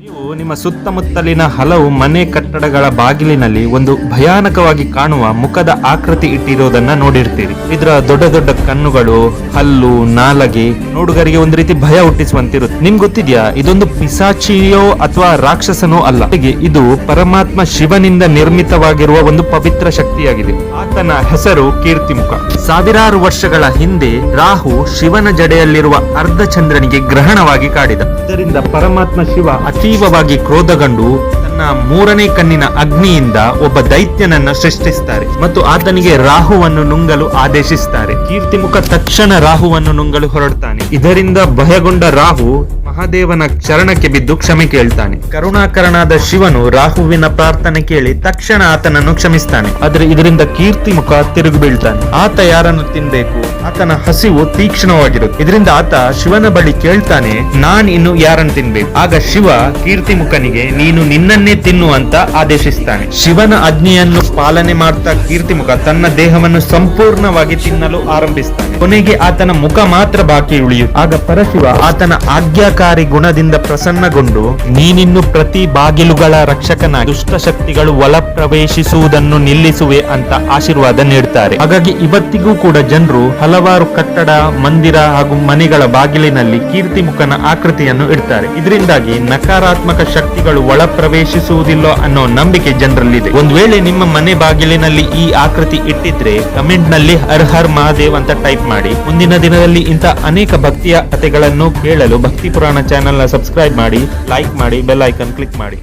ನೀವು ನಿಮ್ಮ ಸುತ್ತಮುತ್ತಲಿನ ಹಲವು ಮನೆ ಕಟ್ಟಡಗಳ ಬಾಗಿಲಿನಲ್ಲಿ ಒಂದು ಭಯಾನಕವಾಗಿ ಕಾಣುವ ಮುಖದ ಆಕೃತಿ ಇಟ್ಟಿರೋದನ್ನ ನೋಡಿರ್ತೀರಿ. ಇದರ ದೊಡ್ಡ ದೊಡ್ಡ ಕಣ್ಣುಗಳು, ಹಲ್ಲು, ನಾಲಗೆ ನೋಡುಗರಿಗೆ ಒಂದು ರೀತಿ ಭಯ ಹುಟ್ಟಿಸುವಂತಿರುತ್ತೆ. ನಿಮ್ಗೆ ಗೊತ್ತಿದ್ಯಾ, ಇದೊಂದು ಪಿಸಾಚಿಯೋ ಅಥವಾ ರಾಕ್ಷಸನೋ ಅಲ್ಲ. ಇದು ಪರಮಾತ್ಮ ಶಿವನಿಂದ ನಿರ್ಮಿತವಾಗಿರುವ ಒಂದು ಪವಿತ್ರ ಶಕ್ತಿಯಾಗಿದೆ. ಆತನ ಹೆಸರು ಕೀರ್ತಿಮುಖ. ಸಾವಿರಾರು ವರ್ಷಗಳ ಹಿಂದೆ ರಾಹು ಶಿವನ ಜಡೆಯಲ್ಲಿರುವ ಅರ್ಧ ಚಂದ್ರನಿಗೆ ಗ್ರಹಣವಾಗಿ ಕಾಡಿದ. ಇದರಿಂದ ಪರಮಾತ್ಮ ಶಿವ ಅತೀವವಾಗಿ ಕ್ರೋಧಗೊಂಡು ತನ್ನ ಮೂರನೇ ಕಣ್ಣಿನ ಅಗ್ನಿಯಿಂದ ಒಬ್ಬ ದೈತ್ಯನನ್ನ ಸೃಷ್ಟಿಸ್ತಾರೆ ಮತ್ತು ಆತನಿಗೆ ರಾಹುವನ್ನು ನುಂಗಲು ಆದೇಶಿಸ್ತಾರೆ. ಕೀರ್ತಿಮುಖ ತಕ್ಷಣ ರಾಹುವನ್ನು ನುಂಗಲು ಹೊರಡ್ತಾನೆ. ಇದರಿಂದ ಭಯಗೊಂಡ ರಾಹು ಮಹಾದೇವನ ಚರಣಕ್ಕೆ ಬಿದ್ದು ಕ್ಷಮೆ ಕೇಳ್ತಾನೆ. ಕರುಣಾಕರನಾದ ಶಿವನು ರಾಹುವಿನ ಪ್ರಾರ್ಥನೆ ಕೇಳಿ ತಕ್ಷಣ ಆತನನ್ನು ಕ್ಷಮಿಸ್ತಾನೆ. ಆದ್ರೆ ಇದರಿಂದ ಕೀರ್ತಿಮುಖ ತಿರುಗಿ ಬೀಳ್ತಾನೆ. ಆತ ಯಾರನ್ನು ತಿನ್ಬೇಕು? ಆತನ ಹಸಿವು ತೀಕ್ಷ್ಣವಾಗಿರುತ್ತೆ. ಇದರಿಂದ ಆತ ಶಿವನ ಬಳಿ ಕೇಳ್ತಾನೆ, ನಾನ್ ಇನ್ನು ಯಾರನ್ನು ತಿನ್ಬೇಕು? ಆಗ ಶಿವ ಕೀರ್ತಿಮುಖನಿಗೆ ನೀನು ನಿನ್ನನ್ನೇ ತಿನ್ನು ಅಂತ ಆದೇಶಿಸ್ತಾನೆ. ಶಿವನ ಆಜ್ಞೆಯನ್ನು ಪಾಲನೆ ಮಾಡ್ತಾ ಕೀರ್ತಿಮುಖ ತನ್ನ ದೇಹವನ್ನು ಸಂಪೂರ್ಣವಾಗಿ ತಿನ್ನಲು ಆರಂಭಿಸ್ತಾನೆ. ಕೊನೆಗೆ ಆತನ ಮುಖ ಮಾತ್ರ ಬಾಕಿ ಉಳಿಯುತ್ತೆ. ಆಗ ಪರಶಿವ ಆತನ ಆಜ್ಞಾಕಾರಿ ಗುಣದಿಂದ ಪ್ರಸನ್ನಗೊಂಡು ನೀನಿನ್ನು ಪ್ರತಿ ಬಾಗಿಲುಗಳ ರಕ್ಷಕನಾಗಿ ದುಷ್ಟ ಶಕ್ತಿಗಳು ಒಳ ಪ್ರವೇಶಿಸುವುದನ್ನು ನಿಲ್ಲಿಸುವೆ ಅಂತ ಆಶೀರ್ವಾದ ನೀಡ್ತಾರೆ. ಹಾಗಾಗಿ ಇವತ್ತಿಗೂ ಕೂಡ ಜನರು ಹಲವಾರು ಕಟ್ಟಡ, ಮಂದಿರ ಹಾಗೂ ಮನೆಗಳ ಬಾಗಿಲಿನಲ್ಲಿ ಕೀರ್ತಿಮುಖನ ಆಕೃತಿಯನ್ನು ಇಡ್ತಾರೆ. ಇದರಿಂದಾಗಿ ನಕಾರಾತ್ಮಕ ಶಕ್ತಿಗಳು ಒಳ ಪ್ರವೇಶಿಸುವುದಿಲ್ಲ ಅನ್ನೋ ನಂಬಿಕೆ ಜನರಲ್ಲಿದೆ. ಒಂದ್ ವೇಳೆ ನಿಮ್ಮ ಮನೆ ಬಾಗಿಲಿನಲ್ಲಿ ಈ ಆಕೃತಿ ಇಟ್ಟಿದ್ರೆ ಕಮೆಂಟ್ ನಲ್ಲಿ ಹರ್ ಹರ್ ಮಹಾದೇವ್ ಅಂತ ಟೈಪ್ ಮಾಡಿ. ಮುಂದಿನ ದಿನದಲ್ಲಿ ಇಂಥ ಅನೇಕ ಭಕ್ತಿಯ ಕಥೆಗಳನ್ನು ಕೇಳಲು ಭಕ್ತಿ ಪುರಾಣ ಚಾನೆಲ್ ನ ಸಬ್ಸ್ಕ್ರೈಬ್ ಮಾಡಿ, ಲೈಕ್ ಮಾಡಿ, ಬೆಲ್ ಐಕಾನ್ ಕ್ಲಿಕ್ ಮಾಡಿ.